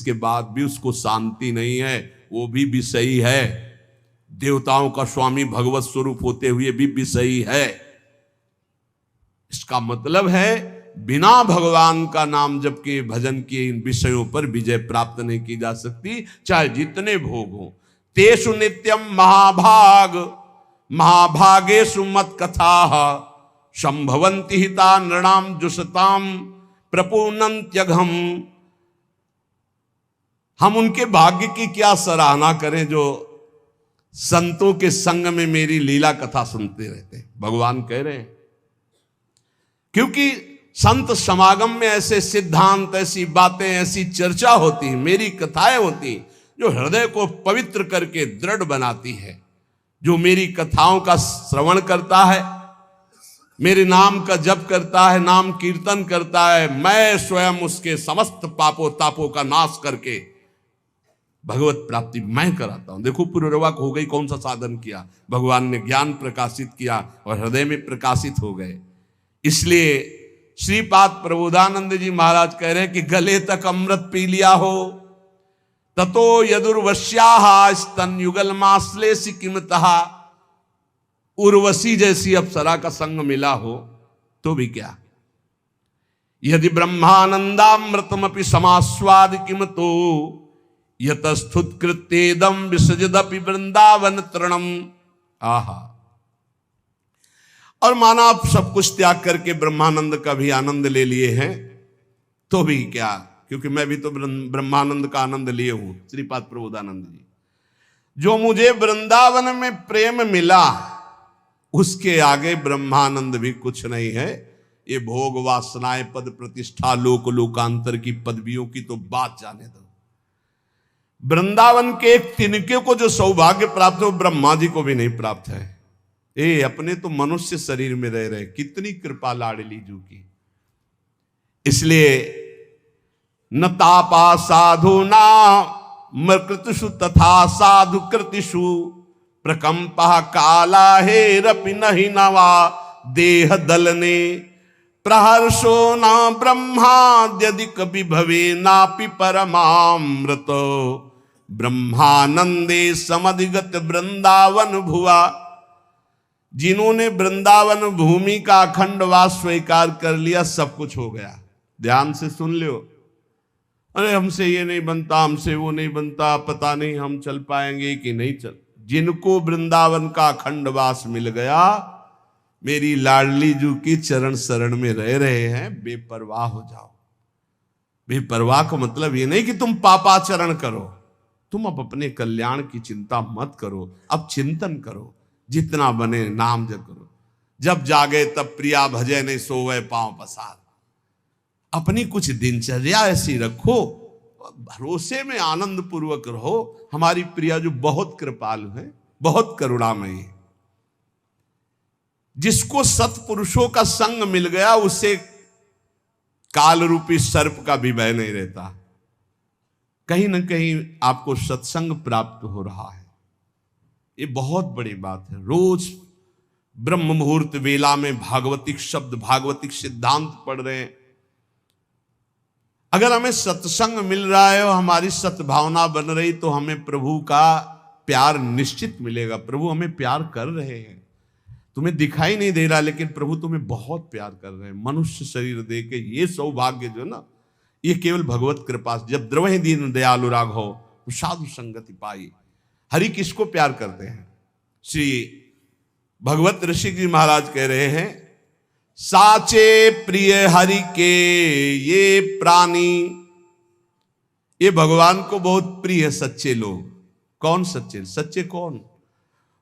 इसके बाद भी उसको शांति नहीं है, वो भी विषयी है। देवताओं का स्वामी भगवत स्वरूप होते हुए भी विषयी है। इसका मतलब है बिना भगवान का नाम जप के, भजन किए इन विषयों पर विजय प्राप्त नहीं की जा सकती, चाहे जितने भोग हो। तेषु नित्यम महाभाग महाभागेषु मत कथा संभवंति हिता नृणाम जुषताम प्रपूर्णन्त्यघम। हम उनके भाग्य की क्या सराहना करें जो संतों के संग में मेरी लीला कथा सुनते रहते हैं, भगवान कह रहे हैं। क्योंकि संत समागम में ऐसे सिद्धांत, ऐसी बातें, ऐसी चर्चा होती है, मेरी कथाएं होती जो हृदय को पवित्र करके दृढ़ बनाती है। जो मेरी कथाओं का श्रवण करता है, मेरे नाम का जप करता है, नाम कीर्तन करता है, मैं स्वयं उसके समस्त पापों तापों का नाश करके भगवत प्राप्ति मैं कराता हूं। देखो पुरुरवा हो गई, कौन सा साधन किया, भगवान ने ज्ञान प्रकाशित किया और हृदय में प्रकाशित हो गए। इसलिए श्रीपाद प्रबोधानंद जी महाराज कह रहे हैं कि गले तक अमृत पी लिया हो, ततो यदुर्वश्याहा स्तन युगल मास्लेसी किमतः। उर्वशी जैसी अप्सरा का संग मिला हो तो भी क्या। यदि ब्रह्मानंदामृतमपि समास्वाद किमतो यतस्तुत कृत्येदम विसजदपि वृंदावन तृणम। आहा। और माना आप सब कुछ त्याग करके ब्रह्मानंद का भी आनंद ले लिए हैं तो भी क्या, क्योंकि मैं भी तो ब्रह्मानंद का आनंद लिए हूं। श्रीपाद प्रबोधानंद जी, जो मुझे वृंदावन में प्रेम मिला उसके आगे ब्रह्मानंद भी कुछ नहीं है। ये भोग वासनाएं, पद प्रतिष्ठा, लोक लोकांतर की पदवियों की तो बात जाने दो। वृंदावन के एक तिनके को जो सौभाग्य प्राप्त हो, ब्रह्मा जी को भी नहीं प्राप्त है। ए अपने तो मनुष्य शरीर में रह रहे, कितनी कृपा लाडली जू की। इसलिए न तापा साधुना मृकृतिषु तथा साधु कृतिषु प्रकंपा काला हे रपि नहीं नवा देह दलने प्रहर्षो न ब्रह्माद्यदि कवि भवे नापि परमामृत ब्रह्मानंदे समधिगत वृंदावन भुआ। जिन्होंने वृंदावन भूमि का अखंडवास स्वीकार कर लिया, सब कुछ हो गया। ध्यान से सुन लो। अरे हमसे ये नहीं बनता, हमसे वो नहीं बनता, पता नहीं हम चल पाएंगे कि नहीं चल। जिनको वृंदावन का अखंडवास मिल गया, मेरी लाडली जू की चरण शरण में रह रहे हैं, बेपरवाह हो जाओ। बेपरवाह का मतलब ये नहीं कि तुम पापाचरण करो, तुम अब अपने कल्याण की चिंता मत करो। अब चिंतन करो, जितना बने नाम जप करो। जब जागे तब प्रिया भजे नहीं सोवे पांव पसार। अपनी कुछ दिनचर्या ऐसी रखो, भरोसे में आनंद पूर्वक रहो। हमारी प्रिया जो बहुत कृपालु है, बहुत करुणामयी है। जिसको सत्पुरुषों का संग मिल गया, उसे काल रूपी सर्प का भी भय नहीं रहता। कहीं ना कहीं आपको सत्संग प्राप्त हो रहा है, ये बहुत बड़ी बात है। रोज ब्रह्म मुहूर्त वेला में भागवतिक शब्द, भागवतिक सिद्धांत पढ़ रहे हैं। अगर हमें सत्संग मिल रहा है और हमारी सद्भावना बन रही, तो हमें प्रभु का प्यार निश्चित मिलेगा। प्रभु हमें प्यार कर रहे हैं, तुम्हें दिखाई नहीं दे रहा, लेकिन प्रभु तुम्हें बहुत प्यार कर रहे हैं। मनुष्य शरीर दे के ये सौभाग्य जो ना, ये केवल भगवत कृपा। जब द्रवहि दीन दयालु राघव तो साधु संगति पाई। हरि किसको प्यार करते हैं? श्री भगवत ऋषि जी महाराज कह रहे हैं, साचे प्रिय हरि के ये प्राणी। ये भगवान को बहुत प्रिय सच्चे लोग। कौन सच्चे? सच्चे कौन?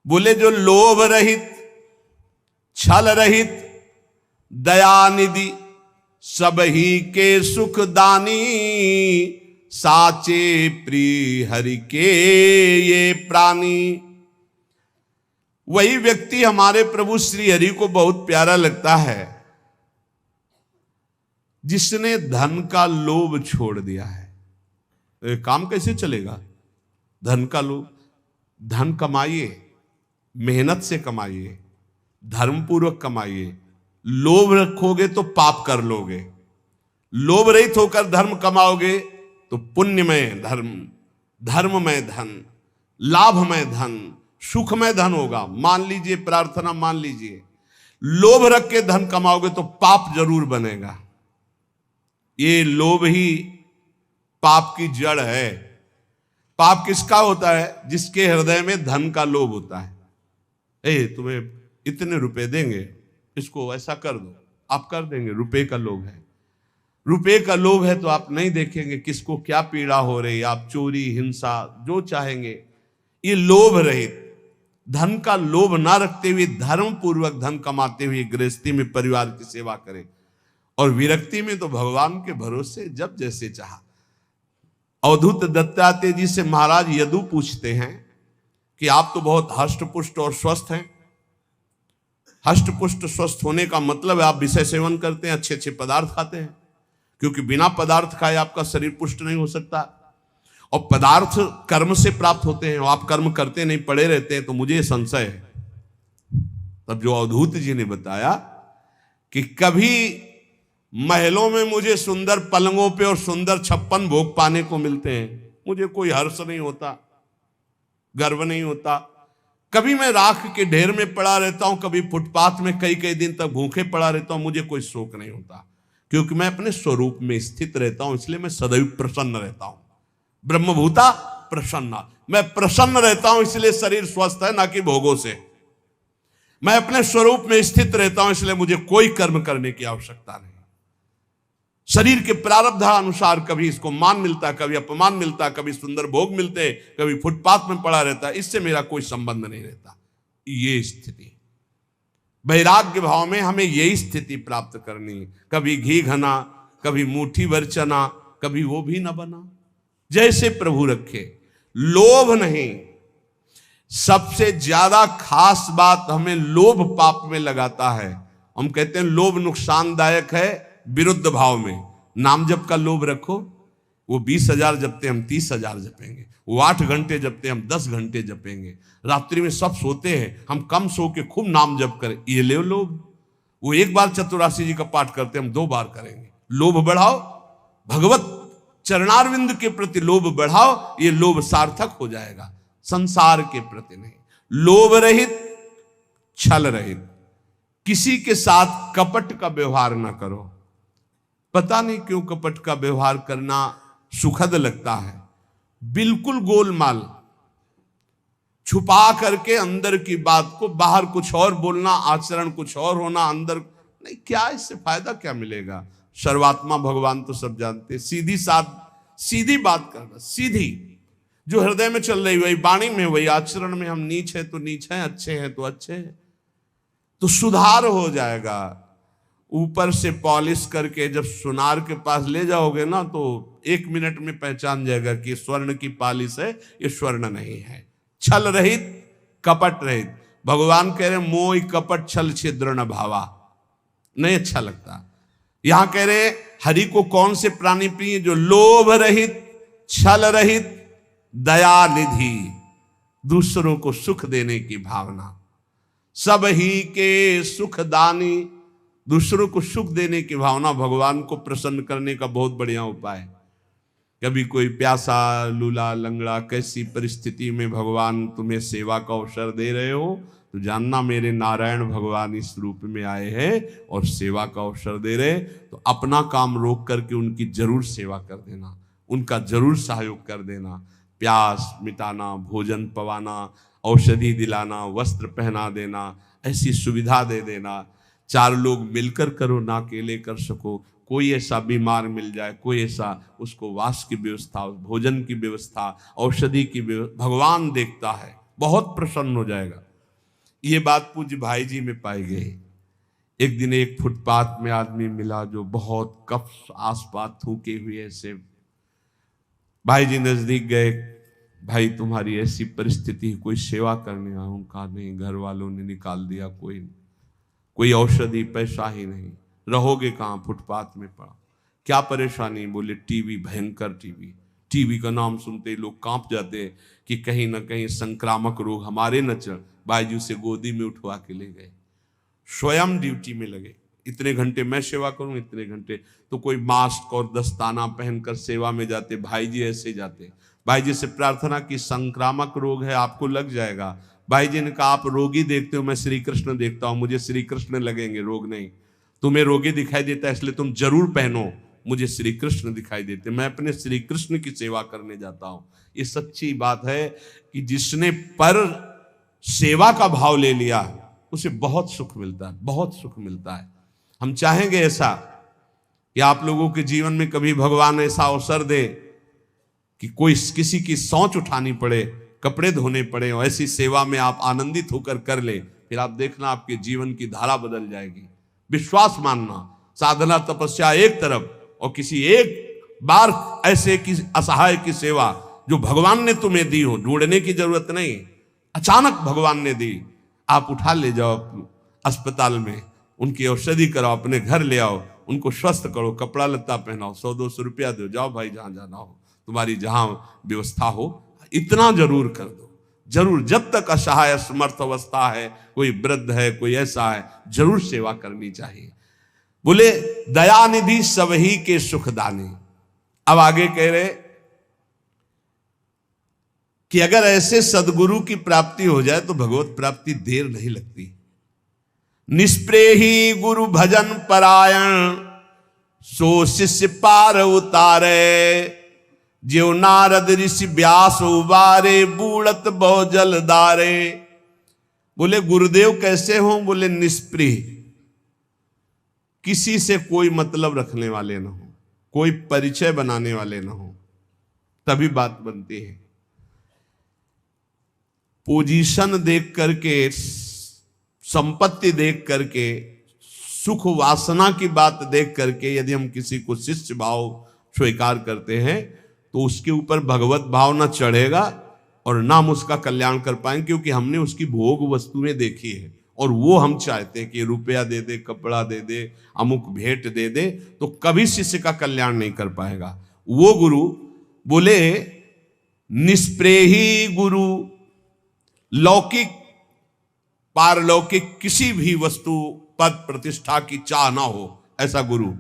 बोले जो लोभ रहित, छल रहित, दयानिधि, सब ही के सुख दानी। साचे प्रिय हरि के ये प्राणी। वही व्यक्ति हमारे प्रभु श्री हरि को बहुत प्यारा लगता है जिसने धन का लोभ छोड़ दिया है। काम कैसे चलेगा? धन का लोभ। धन कमाइए, मेहनत से कमाइए, धर्मपूर्वक कमाइए। लोभ रखोगे तो पाप कर लोगे, लोभ रहित होकर धर्म कमाओगे तो पुण्यमय धर्म, धर्ममय धन, लाभमय धन, सुखमय धन होगा। मान लीजिए, प्रार्थना मान लीजिए, लोभ रख के धन कमाओगे तो पाप जरूर बनेगा। ये लोभ ही पाप की जड़ है। पाप किसका होता है? जिसके हृदय में धन का लोभ होता है। तुम्हें इतने रुपए देंगे, इसको ऐसा कर दो, आप कर देंगे। रुपए का लोभ है। रुपए का लोभ है तो आप नहीं देखेंगे किसको क्या पीड़ा हो रही है, आप चोरी, हिंसा, जो चाहेंगे। ये लोभ रहित, धन का लोभ ना रखते हुए धर्म पूर्वक धन कमाते हुए गृहस्थी में परिवार की सेवा करें। और विरक्ति में तो भगवान के भरोसे जब जैसे चाहा। अवधूत दत्तात्रेय जी से महाराज यदु पूछते हैं कि आप तो बहुत हष्टपुष्ट और स्वस्थ हैं। हष्टपुष्ट स्वस्थ होने का मतलब है आप विषय सेवन करते हैं, अच्छे अच्छे पदार्थ खाते हैं, क्योंकि बिना पदार्थ खाए आपका शरीर पुष्ट नहीं हो सकता। और पदार्थ कर्म से प्राप्त होते हैं, आप कर्म करते नहीं, पड़े रहते हैं। तो मुझे संशय है। तब जो अवधूत जी ने बताया कि कभी महलों में मुझे सुंदर पलंगों पे और सुंदर 56 भोग पाने को मिलते हैं, मुझे कोई हर्ष नहीं होता, गर्व नहीं होता। कभी मैं राख के ढेर में पड़ा रहता हूं, कभी फुटपाथ में कई कई दिन तक भूखे पड़ा रहता हूं, मुझे कोई शोक नहीं होता, क्योंकि मैं अपने स्वरूप में स्थित रहता हूं। इसलिए मैं सदैव प्रसन्न रहता हूं। ब्रह्मभूता प्रसन्ना, मैं प्रसन्न रहता हूं, इसलिए शरीर स्वस्थ है, ना कि भोगों से। मैं अपने स्वरूप में स्थित रहता हूं, इसलिए मुझे कोई कर्म करने की आवश्यकता नहीं। शरीर के प्रारब्ध अनुसार कभी इसको मान मिलता, कभी अपमान मिलता, कभी सुंदर भोग मिलते, कभी फुटपाथ में पड़ा रहता, इससे मेरा कोई संबंध नहीं रहता। ये स्थिति, वैराग्य भाव में हमें यही स्थिति प्राप्त करनी है। कभी घी घना, कभी मुट्ठी भर चना, कभी वो भी न बना, जैसे प्रभु रखे। लोभ नहीं। सबसे ज्यादा खास बात हमें लोभ पाप में लगाता है। हम कहते हैं लोभ नुकसानदायक है विरुद्ध भाव में। नाम जप का लोभ रखो, वो 20,000 जपते हम 30,000 जपेंगे, वो 8 घंटे जपते हम 10 घंटे जपेंगे। रात्रि में सब सोते हैं, हम कम सो के खूब नाम जप करें, ये ले लोभ। वो एक बार चतुरासी जी का पाठ करते हम 2 बार करेंगे। लोभ बढ़ाओ, भगवत चरणारविंद के प्रति लोभ बढ़ाओ, ये लोभ सार्थक हो जाएगा, संसार के प्रति नहीं। लोभ रहित, छल रहित, किसी के साथ कपट का व्यवहार ना करो। पता नहीं क्यों कपट का व्यवहार करना सुखद लगता है। बिल्कुल गोलमाल, छुपा करके अंदर की बात को बाहर कुछ और बोलना, आचरण कुछ और होना, अंदर नहीं। क्या इससे फायदा क्या मिलेगा? सर्वात्मा भगवान तो सब जानते। सीधी बात करना, सीधी, जो हृदय में चल रही वही वाणी में, वही आचरण में। हम नीच है तो नीच है, अच्छे हैं तो अच्छे हैं, तो सुधार हो जाएगा। ऊपर से पॉलिश करके जब सुनार के पास ले जाओगे ना, तो 1 मिनट में पहचान जाएगा कि स्वर्ण की पॉलिश है, ये स्वर्ण नहीं है। छल रहित, कपट रहित। भगवान कह रहे मोह कपट छल छिद्र न भावा, नहीं अच्छा लगता। यहां कह रहे हरि को कौन से प्राणी प्रिय? जो लोभ रहित, छल रहित, दया निधि, दूसरों को सुख देने की भावना, सब ही के सुखदानी, दूसरों को सुख देने की भावना भगवान को प्रसन्न करने का बहुत बढ़िया उपाय है। कभी कोई प्यासा, लूला, लंगड़ा, कैसी परिस्थिति में भगवान तुम्हें सेवा का अवसर दे रहे हो, तो जानना मेरे नारायण भगवान इस रूप में आए हैं और सेवा का अवसर दे रहे। तो अपना काम रोक करके उनकी जरूर सेवा कर देना, उनका जरूर सहयोग कर देना। प्यास मिटाना, भोजन पवाना, औषधि दिलाना, वस्त्र पहना देना, ऐसी सुविधा दे देना। 4 लोग मिलकर करो, ना अकेले कर सको। कोई ऐसा बीमार मिल जाए, कोई ऐसा, उसको वास की व्यवस्था, भोजन की व्यवस्था, औषधि की व्यवस्था भगवान देखता है, बहुत प्रसन्न हो जाएगा। ये बात पूज्य भाई जी में पाई गई। एक दिन एक फुटपाथ में आदमी मिला जो बहुत कफ आसपास थूके हुए ऐसे। भाई जी नजदीक गए, भाई तुम्हारी ऐसी परिस्थिति, कोई सेवा करने आया? उनका नहीं, घर वालों ने निकाल दिया, कोई औषधि, पैसा ही नहीं, रहोगे कहाँ? फुटपाथ में पड़ा। क्या परेशानी? बोले टीवी, भयंकर टीवी। टीवी का नाम सुनते ही लोग कांप जाते कि कहीं ना कहीं संक्रामक रोग हमारे न चल। बाजू से गोदी में उठवा के ले गए, स्वयं ड्यूटी में लगे। इतने घंटे मैं सेवा करूं, इतने घंटे। तो कोई मास्क और दस्ताना पहनकर सेवा में जाते, भाई जी ऐसे जाते। भाई जी से प्रार्थना की संक्रामक रोग है, आपको लग जाएगा। भाई जी ने कहा आप रोगी देखते हो, मैं श्री कृष्ण देखता हूं, मुझे श्री कृष्ण लगेंगे, रोग नहीं। तुम्हें रोगी दिखाई देता है इसलिए तुम जरूर पहनो, मुझे श्री कृष्ण दिखाई देते, मैं अपने श्री कृष्ण की सेवा करने जाता हूं। ये सच्ची बात है कि जिसने पर सेवा का भाव ले लिया उसे बहुत सुख मिलता है, बहुत सुख मिलता है। हम चाहेंगे ऐसा कि आप लोगों के जीवन में कभी भगवान ऐसा अवसर दे कि कोई किसी की सोच उठानी पड़े, कपड़े धोने पड़े और ऐसी सेवा में आप आनंदित होकर कर ले, फिर आप देखना आपके जीवन की धारा बदल जाएगी। विश्वास मानना, साधना तपस्या एक तरफ और किसी एक बार ऐसे की असहाय की सेवा जो भगवान ने तुम्हें दी हो, ढूंढने की जरूरत नहीं, अचानक भगवान ने दी, आप उठा ले जाओ अस्पताल में, उनकी औषधि कराओ, अपने घर ले आओ, उनको स्वस्थ करो, कपड़ा लत्ता पहनाओ, 100-200 रुपया दो, जाओ भाई जहां जाना हो, तुम्हारी जहां व्यवस्था हो, इतना जरूर कर दो, जरूर। जब तक असहाय असमर्थ अवस्था है, कोई वृद्ध है, कोई ऐसा है, जरूर सेवा करनी चाहिए। बोले दयानिधि सबही के सुखदानी। अब आगे कह रहे कि अगर ऐसे सदगुरु की प्राप्ति हो जाए तो भगवत प्राप्ति देर नहीं लगती। निष्प्रेही गुरु भजन परायण, सो शिष्य पार उतारे, ज्यो नारद ऋषि व्यास उबारे, बूढ़त बहु जल दारे। बोले गुरुदेव कैसे हो? बोले निष्प्रिय, किसी से कोई मतलब रखने वाले ना हो, कोई परिचय बनाने वाले ना हो, तभी बात बनती है। पोजीशन देख करके, संपत्ति देख करके, सुख वासना की बात देख करके यदि हम किसी को शिष्य भाव स्वीकार करते हैं तो उसके ऊपर भगवत भाव ना चढ़ेगा और ना हम उसका कल्याण कर पाएंगे, क्योंकि हमने उसकी भोग वस्तुएं देखी है और वो हम चाहते हैं कि रुपया दे दे, कपड़ा दे दे, अमुक भेंट दे दे, तो कभी शिष्य का कल्याण नहीं कर पाएगा वो गुरु। बोले निष्प्रेही गुरु, लौकिक पारलौकिक किसी भी वस्तु पद प्रतिष्ठा की चाह ना हो, ऐसा गुरु।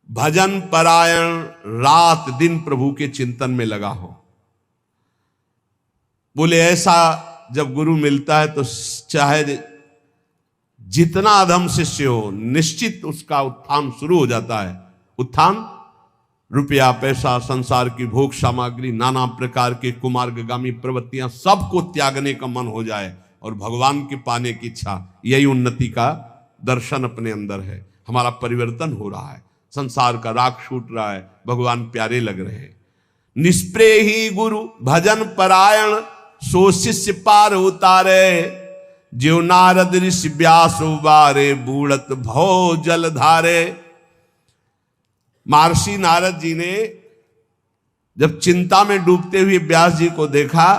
भजन परायण, रात दिन प्रभु के चिंतन में लगा हो। बोले ऐसा जब गुरु मिलता है तो चाहे जितना अधम शिष्य हो, निश्चित उसका उत्थान शुरू हो जाता है। उत्थान, रुपया पैसा, संसार की भोग सामग्री, नाना प्रकार के कुमार्गामी प्रवृत्तियां, सबको त्यागने का मन हो जाए और भगवान के पाने की इच्छा, यही उन्नति का दर्शन अपने अंदर है। हमारा परिवर्तन हो रहा है, संसार का राग छूट रहा है, भगवान प्यारे लग रहे हैं। निष्प्रेही गुरु भजन परायण, सो शिष्य पार उतारे, ज्यो नारद ऋषि व्यास उबारे, बूढ़त भौ जल धारे। महर्षि नारद जी ने जब चिंता में डूबते हुए व्यास जी को देखा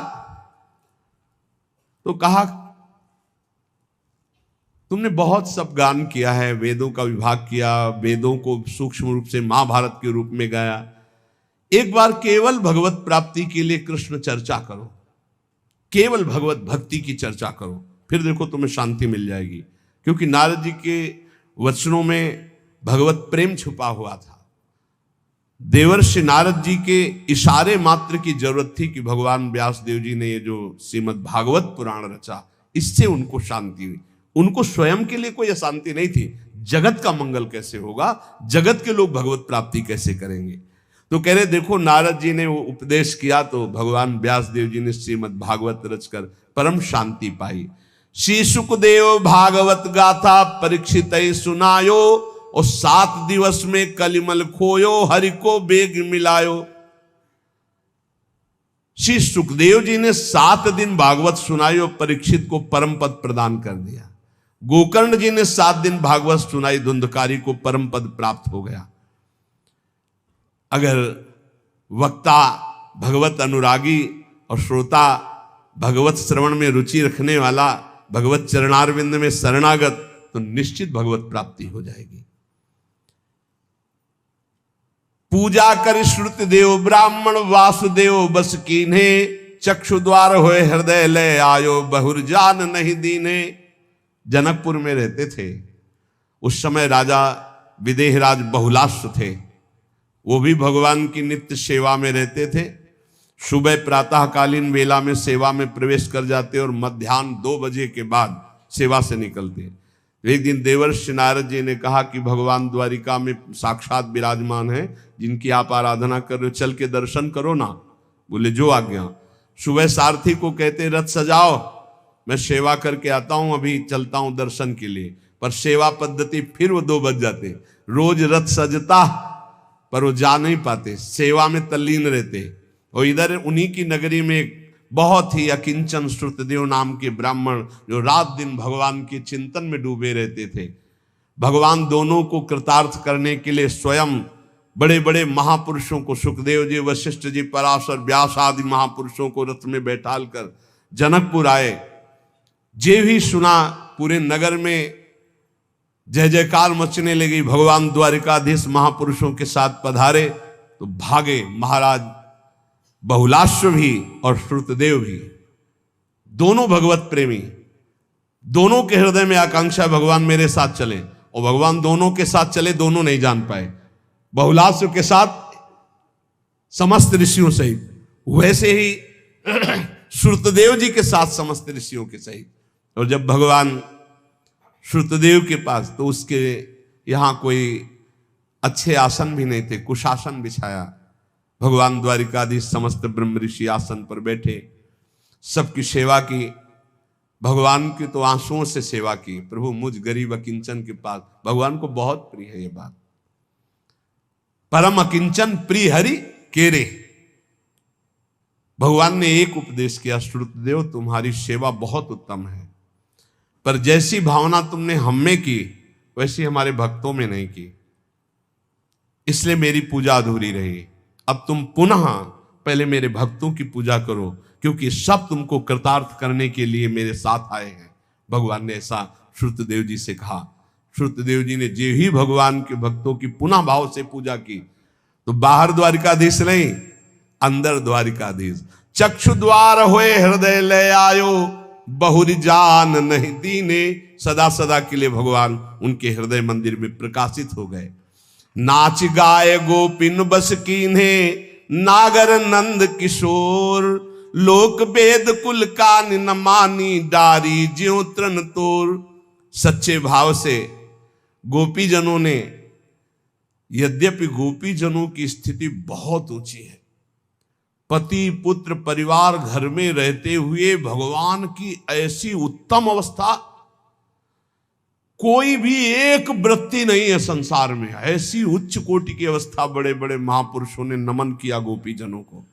तो कहा तुमने बहुत सब गान किया है, वेदों का विभाग किया, वेदों को सूक्ष्म रूप से महाभारत के रूप में गाया, एक बार केवल भगवत प्राप्ति के लिए कृष्ण चर्चा करो, केवल भगवत भक्ति की चर्चा करो, फिर देखो तुम्हें शांति मिल जाएगी। क्योंकि नारद जी के वचनों में भगवत प्रेम छुपा हुआ था। देवर्षि नारद जी के इशारे मात्र की जरूरत थी कि भगवान व्यास देव जी ने ये जो श्रीमद् भागवत पुराण रचा, इससे उनको शांति हुई। उनको स्वयं के लिए कोई अशांति नहीं थी, जगत का मंगल कैसे होगा, जगत के लोग भगवत प्राप्ति कैसे करेंगे। तो कह रहे देखो नारद जी ने वो उपदेश किया तो भगवान व्यास देव जी ने श्रीमद् भागवत रचकर परम शांति पाई। श्री सुखदेव भागवत गाथा परीक्षित सुनायो, और 7 दिवस में कलिमल खोयो, हरि को बेग मिलायो। श्री सुखदेव जी ने 7 दिन भागवत सुनाई और परीक्षित को परम पद प्रदान कर दिया। गोकर्ण जी ने 7 दिन भागवत सुनाई, धुंधकारी को परम पद प्राप्त हो गया। अगर वक्ता भगवत अनुरागी और श्रोता भगवत श्रवण में रुचि रखने वाला, भगवत चरणारविंद में शरणागत, तो निश्चित भगवत प्राप्ति हो जाएगी। पूजा कर श्रुति देव ब्राह्मण, वासुदेव बस कीन्हे, चक्षु द्वार होए हृदय लय आयो, बहुर जान नहीं दीने। जनकपुर में रहते थे, उस समय राजा विदेहराज बहुलाश्व थे, वो भी भगवान की नित्य सेवा में रहते थे। सुबह प्रातःकालीन वेला में सेवा में प्रवेश कर जाते और मध्याह्न 2 बजे के बाद सेवा से निकलते। एक दिन देवर्षि नारद जी ने कहा कि भगवान द्वारिका में साक्षात विराजमान है, जिनकी आप आराधना कर रहे हो, चल के दर्शन करो ना। बोले जो आज्ञा। सुबह सारथी को कहते रथ सजाओ, मैं सेवा करके आता हूं, अभी चलता हूं दर्शन के लिए। पर सेवा पद्धति फिर वो 2 बज जाते। रोज रथ सजता पर वो जा नहीं पाते, सेवा में तल्लीन रहते। और इधर उन्हीं की नगरी में एक बहुत ही अकिंचन श्रुतदेव नाम के ब्राह्मण जो रात दिन भगवान के चिंतन में डूबे रहते थे। भगवान दोनों को कृतार्थ करने के लिए स्वयं बड़े बड़े महापुरुषों को, सुखदेव जी, वशिष्ठ जी, पराशर, व्यास आदि महापुरुषों को रथ में बैठाल कर जनकपुर आए। जे भी सुना पूरे नगर में जय जयकार मचने लगी। भगवान द्वारिकाधीश महापुरुषों के साथ पधारे तो भागे महाराज बहुलाश्व भी और श्रुतदेव भी, दोनों भगवत प्रेमी। दोनों के हृदय में आकांक्षा भगवान मेरे साथ चले, और भगवान दोनों के साथ चले, दोनों नहीं जान पाए। बहुलाश्व के साथ समस्त ऋषियों सहित, वैसे ही श्रुतदेव जी के साथ समस्त ऋषियों के सहित। और जब भगवान श्रुतदेव के पास, तो उसके यहां कोई अच्छे आसन भी नहीं थे, कुशासन बिछाया। भगवान द्वारिकाधीश समस्त ब्रह्म ऋषि आसन पर बैठे, सबकी सेवा की। भगवान की तो आंसुओं से सेवा की। प्रभु मुझ गरीब अकिंचन के पास, भगवान को बहुत प्रिय है ये बात। परम अकिंचन प्रिय हरि केरे। भगवान ने एक उपदेश किया, श्रुतदेव तुम्हारी सेवा बहुत उत्तम है, पर जैसी भावना तुमने हम में की वैसी हमारे भक्तों में नहीं की, इसलिए मेरी पूजा अधूरी रही। अब तुम पुनः पहले मेरे भक्तों की पूजा करो, क्योंकि सब तुमको कृतार्थ करने के लिए मेरे साथ आए हैं। भगवान ने ऐसा श्रुतदेव जी से कहा। श्रुतदेव जी ने जे ही भगवान के भक्तों की पुनः भाव से पूजा की, तो बाहर द्वारिकाधीश नहीं, अंदर द्वारिकाधीश। चक्षु द्वार होए हृदय ले आयो, बहुरी जान नहीं दीने। सदा सदा के लिए भगवान उनके हृदय मंदिर में प्रकाशित हो गए। नाच गाय गोपिन बस कीन्हे, नागर नंद किशोर। लोक वेद कुल का न मानी, डारी ज्यों तृण तोर। सच्चे भाव से गोपीजनों ने, यद्यपि गोपीजनों की स्थिति बहुत ऊंची है, पति पुत्र परिवार घर में रहते हुए भगवान की ऐसी उत्तम अवस्था कोई भी एक वृत्ति नहीं है संसार में। ऐसी उच्च कोटि की अवस्था बड़े बड़े महापुरुषों ने नमन किया गोपीजनों को।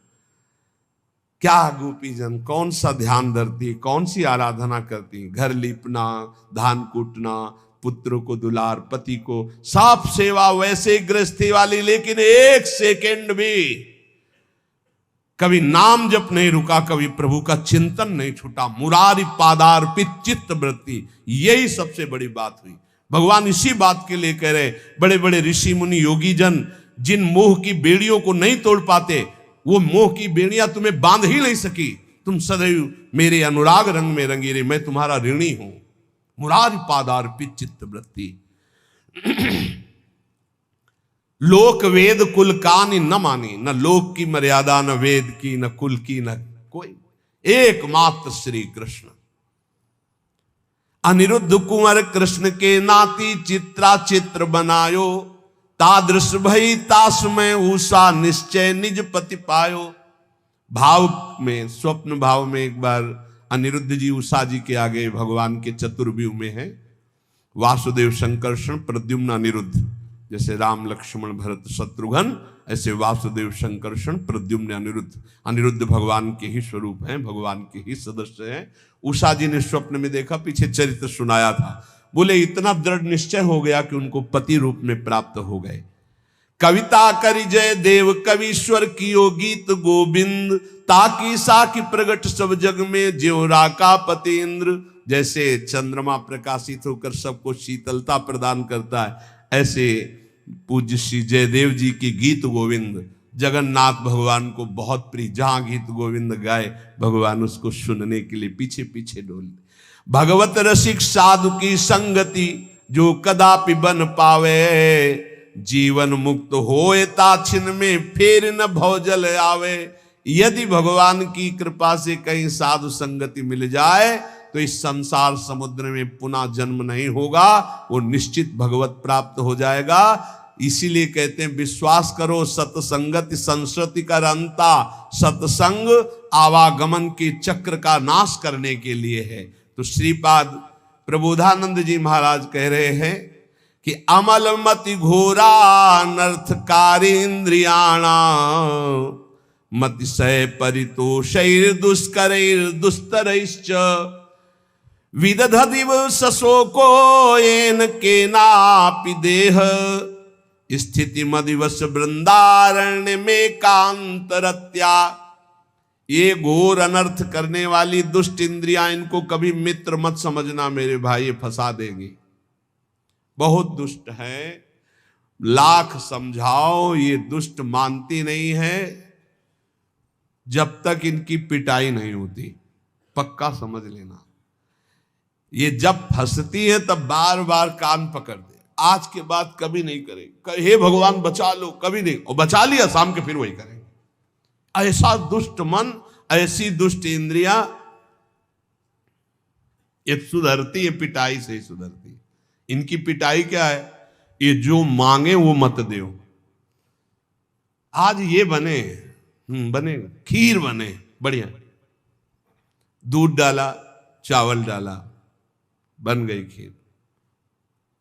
क्या गोपीजन कौन सा ध्यान धरती, कौन सी आराधना करती, घर लीपना, धान कूटना, पुत्र को दुलार, पति को साफ सेवा, वैसे गृहस्थी वाली। लेकिन एक सेकंड भी कभी नाम जप नहीं रुका, कभी प्रभु का चिंतन नहीं छूटा। मुरारी पादार्पित चित्त वृत्ति, यही सबसे बड़ी बात हुई। भगवान इसी बात के लिए कह रहे, बड़े बड़े ऋषि मुनि योगी जन जिन मोह की बेड़ियों को नहीं तोड़ पाते, वो मोह की बेड़ियां तुम्हें बांध ही नहीं सकी। तुम सदैव मेरे अनुराग रंग में रंगी रही, मैं तुम्हारा ऋणी हूं। मुरारी पादार्पित चित्त वृत्ति। लोक वेद कुल कानि न मानी, न लोक की मर्यादा, न वेद की, न कुल की, न कोई, एकमात्र श्री कृष्ण। अनिरुद्ध कुंवर कृष्ण के नाती, चित्रा चित्र बनायो। तादृश भई तास में उषा, निश्चय निज पति पायो। भाव में, स्वप्न भाव में एक बार अनिरुद्ध जी उषा जी के आगे भगवान के चतुर्व्यूह में है। वासुदेव संकर्षण प्रद्युम्न अनिरुद्ध, जैसे राम लक्ष्मण भरत शत्रुघ्न, ऐसे वासुदेव संकर्षण प्रद्युम्न अनिरुद्ध। अनिरुद्ध भगवान के ही स्वरूप हैं, भगवान के ही सदस्य हैं। उषा जी ने स्वप्न में देखा, पीछे चरित्र सुनाया था। बोले इतना दृढ़ निश्चय हो गया कि उनको पति रूप में प्राप्त हो गए। कविता करि जय देव कवीश्वर कियो गीत गोविंद, ताकि साखी प्रगट सब जग में, ज्यों राका पतेंद्र। जैसे चंद्रमा प्रकाशित होकर सबको शीतलता प्रदान करता है, ऐसे पूज्य श्री जयदेव जी की गीत गोविंद जगन्नाथ भगवान को बहुत प्रिय। जहां गीत गोविंद गाए, भगवान उसको सुनने के लिए पीछे पीछे डोले। भगवत रसिक साधु की संगति, जो कदापि बन पावे, जीवन मुक्त होए ताछिन में फेर न भवजल आवे। यदि भगवान की कृपा से कहीं साधु संगति मिल जाए तो इस संसार समुद्र में पुनः जन्म नहीं होगा, वो निश्चित भगवत प्राप्त हो जाएगा। इसीलिए कहते हैं विश्वास करो सत्संगति संस्कृति का अंता। सत्संग आवागमन के चक्र का नाश करने के लिए है। तो श्रीपाद प्रबोधानंद जी महाराज कह रहे हैं कि अमल मति घोरा अनर्थकारी इंद्रियाणा, मतिशय परितोषैर दुष्करैर दुस्तरैश्च, विदधदिव सशोको येन केनापि देह, स्थिति मदिवश वृंदारण्य में कांतरत्या। ये घोर अनर्थ करने वाली दुष्ट इंद्रियां, इनको कभी मित्र मत समझना मेरे भाई, ये फंसा देंगी। बहुत दुष्ट है, लाख समझाओ ये दुष्ट मानती नहीं है जब तक इनकी पिटाई नहीं होती। पक्का समझ लेना, ये जब फंसती है तब बार बार कान पकड़ दे। आज के बाद कभी नहीं करें, हे भगवान बचा लो, कभी नहीं, और बचा लिया शाम के फिर वही करेंगे। ऐसा दुष्ट मन, ऐसी दुष्ट इंद्रियां, ये सुधरती है पिटाई से ही सुधरती। इनकी पिटाई क्या है, ये जो मांगे वो मत दो। आज ये बने बने खीर बने बढ़िया, दूध डाला चावल डाला बन गई खीर,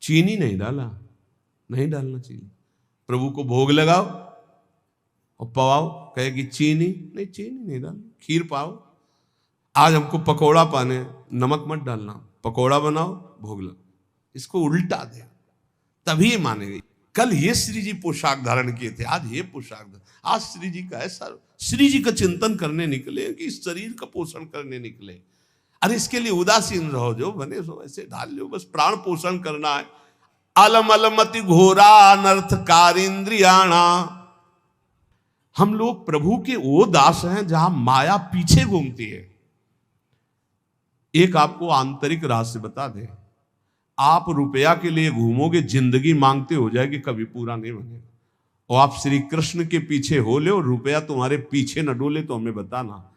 चीनी नहीं डाला, नहीं डालना चीनी। प्रभु को भोग लगाओ और पवाओ, कहेगी चीनी नहीं, चीनी नहीं डाल, खीर पाओ। आज हमको पकौड़ा पाने, नमक मत डालना, पकौड़ा बनाओ भोग लगाओ। इसको उल्टा दे तभी मानेगी। कल ये श्री जी पोशाक धारण किए थे, आज ये पोशाक, आज श्री जी का ऐसा, श्री जी का चिंतन करने निकले कि इस शरीर का पोषण करने निकले। अरे इसके लिए उदासीन रहो, जो बने सो ऐसे ढाल लो, बस प्राण पोषण करना है। अलम अलमति घोरा अनर्थकार इंद्रियाणा। हम लोग प्रभु के वो दास हैं जहां माया पीछे घूमती है। एक आपको आंतरिक रहस्य बता दें, आप रुपया के लिए घूमोगे, जिंदगी मांगते हो जाएगी, कभी पूरा नहीं बनेगा। और आप श्री कृष्ण के पीछे हो ले और रुपया तुम्हारे पीछे न डोले तो हमें बताना।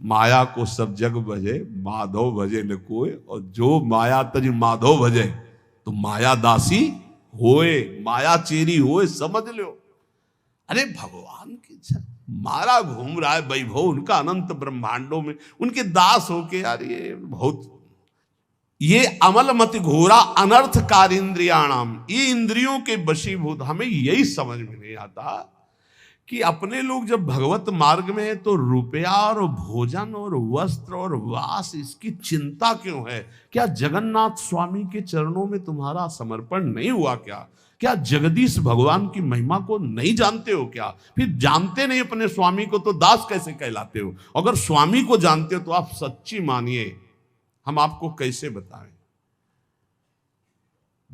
माया को सब जग भजे, माधव भजे न कोय, और जो माया तज माधव भजे तो माया दासी होए, माया चेरी होए, समझ लो। अरे भगवान की इच्छा, मारा घूम रहा है वैभव उनका अनंत ब्रह्मांडों में, उनके दास होके यार ये बहुत, ये अमल मत घोरा अनर्थकार इंद्रियाणाम, ये इंद्रियों के वशीभूत। हमें यही समझ में नहीं आता कि अपने लोग जब भगवत मार्ग में है तो रुपया और भोजन और वस्त्र और वास, इसकी चिंता क्यों है? क्या जगन्नाथ स्वामी के चरणों में तुम्हारा समर्पण नहीं हुआ क्या? क्या जगदीश भगवान की महिमा को नहीं जानते हो क्या? फिर जानते नहीं अपने स्वामी को तो दास कैसे कहलाते हो? अगर स्वामी को जानते हो तो आप सच्ची मानिए, हम आपको कैसे बताएं।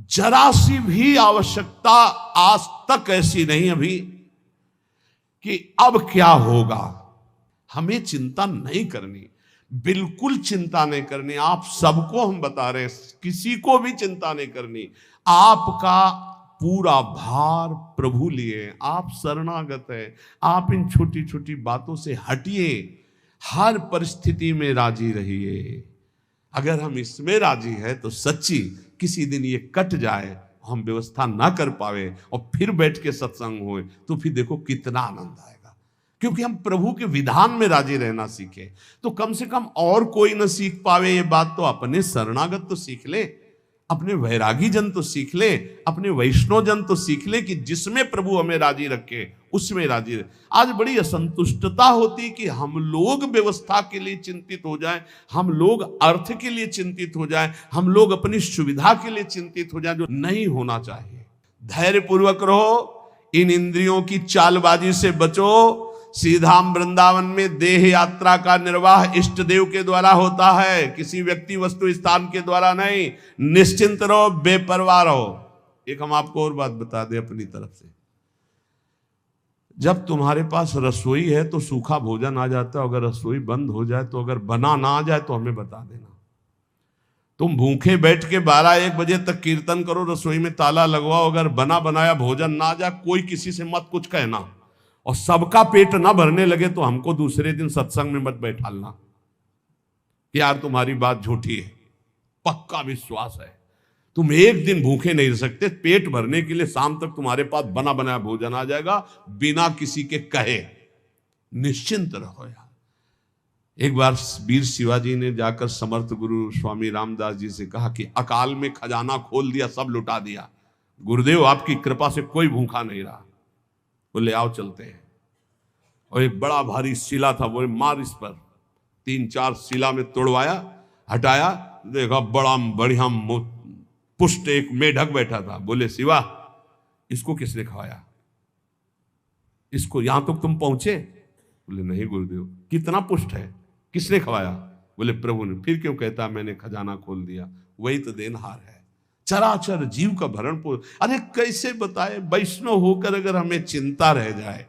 जरा सी भी आवश्यकता आज तक ऐसी नहीं अभी कि अब क्या होगा। हमें चिंता नहीं करनी, बिल्कुल चिंता नहीं करनी। आप सबको हम बता रहे हैं, किसी को भी चिंता नहीं करनी। आपका पूरा भार प्रभु लिए, आप शरणागत है। आप इन छोटी छोटी बातों से हटिए, हर परिस्थिति में राजी रहिए। अगर हम इसमें राजी है तो सच्ची किसी दिन ये कट जाए, हम व्यवस्था ना कर पावे और फिर बैठ के सत्संग होए तो फिर देखो कितना आनंद आएगा। क्योंकि हम प्रभु के विधान में राजी रहना सीखे तो कम से कम और कोई ना सीख पावे ये बात तो अपने शरणागत तो सीख ले, अपने वैरागी जन तो सीख ले, अपने वैष्णव जन तो सीख ले कि जिसमें प्रभु हमें राजी रखे उसमें राजी रहे। आज बड़ी असंतुष्टता होती कि हम लोग व्यवस्था के लिए चिंतित हो जाएं, हम लोग अर्थ के लिए चिंतित हो जाएं, हम लोग अपनी सुविधा के लिए चिंतित हो जाएं, जो नहीं होना चाहिए। धैर्य पूर्वक रहो, इन इंद्रियों की चालबाजी से बचो। सीधाम वृंदावन में देह यात्रा का निर्वाह इष्ट देव के द्वारा होता है, किसी व्यक्ति वस्तु स्थान के द्वारा नहीं। निश्चिंत रहो, बेपरवाह रहो। एक हम आपको और बात बता दें अपनी तरफ से, जब तुम्हारे पास रसोई है तो सूखा भोजन आ जाता है, अगर रसोई बंद हो जाए तो, अगर बना ना आ जाए तो हमें बता देना। तुम भूखे बैठ के 12-1 बजे तक कीर्तन करो, रसोई में ताला लगवाओ, अगर बना बनाया भोजन ना जा, कोई किसी से मत कुछ कहना, और सबका पेट ना भरने लगे तो हमको दूसरे दिन सत्संग में मत बैठालना कि यार तुम्हारी बात झूठी है। पक्का विश्वास है, तुम एक दिन भूखे नहीं रह सकते। पेट भरने के लिए शाम तक तुम्हारे पास बना बनाया भोजन आ जाएगा, बिना किसी के कहे। निश्चिंत रहो यार। एक बार वीर शिवाजी ने जाकर समर्थ गुरु स्वामी रामदास जी से कहा कि अकाल में खजाना खोल दिया, सब लुटा दिया, गुरुदेव आपकी कृपा से कोई भूखा नहीं रहा। बोले आओ चलते हैं। और एक बड़ा भारी शिला था, बोले मार इस पर। 3-4 शिला में तोड़वाया, हटाया, देखा बड़ा बढ़िया पुष्ट एक मेढक बैठा था। बोले शिवा, इसको किसने खवाया? इसको यहां तक तुम पहुंचे? बोले नहीं गुरुदेव। कितना पुष्ट है, किसने खवाया? बोले प्रभु ने। फिर क्यों कहता मैंने खजाना खोल दिया? वही तो देनहार है, चराचर जीव का भरण पोषण। अरे कैसे बताए, वैष्णव होकर अगर हमें चिंता रह जाए,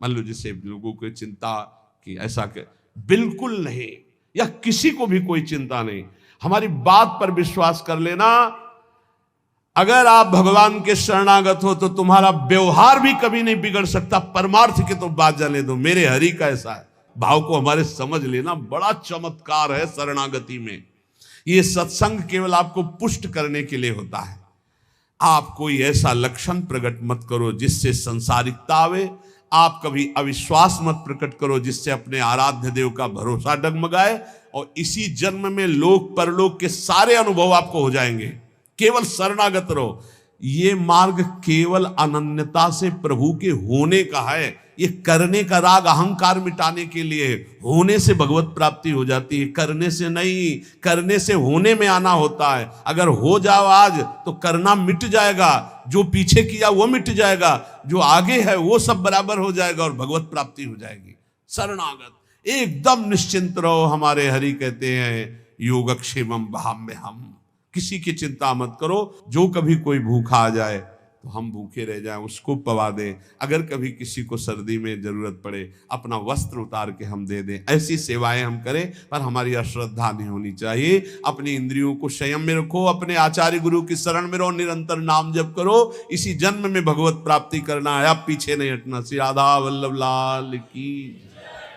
मान लो जैसे लोगों को चिंता कि ऐसा के, बिल्कुल नहीं, या किसी को भी कोई चिंता नहीं। हमारी बात पर विश्वास कर लेना, अगर आप भगवान के शरणागत हो तो तुम्हारा व्यवहार भी कभी नहीं बिगड़ सकता। परमार्थ की तो बात जाने दो, मेरे हरि का ऐसा है। भाव को हमारे समझ लेना, बड़ा चमत्कार है शरणागति में। ये सत्संग केवल आपको पुष्ट करने के लिए होता है। आप कोई ऐसा लक्षण प्रकट मत करो जिससे संसारिकता आवे। आप कभी अविश्वास मत प्रकट करो जिससे अपने आराध्य देव का भरोसा डगमगाए, और इसी जन्म में लोक परलोक के सारे अनुभव आपको हो जाएंगे। केवल शरणागत रहो। ये मार्ग केवल अनन्यता से प्रभु के होने का है। ये करने का राग अहंकार मिटाने के लिए है। होने से भगवत प्राप्ति हो जाती है, करने से नहीं। करने से होने में आना होता है। अगर हो जाओ आज तो करना मिट जाएगा, जो पीछे किया वो मिट जाएगा, जो आगे है वो सब बराबर हो जाएगा और भगवत प्राप्ति हो जाएगी। शरणागत एकदम निश्चिंत रहो। हमारे हरि कहते हैं योगक्षेमम वहाम्यहम्। किसी की चिंता मत करो। जो कभी कोई भूखा आ जाए तो हम भूखे रह जाएं, उसको पवा दें। अगर कभी किसी को सर्दी में जरूरत पड़े, अपना वस्त्र उतार के हम दे दें। ऐसी सेवाएं हम करें, पर हमारी अश्रद्धा नहीं होनी चाहिए। अपनी इंद्रियों को संयम में रखो, अपने आचार्य गुरु की शरण में रहो, निरंतर नाम जप करो। इसी जन्म में भगवत प्राप्ति करना है, अब पीछे नहीं हटना। श्री राधा वल्लभ लाल की।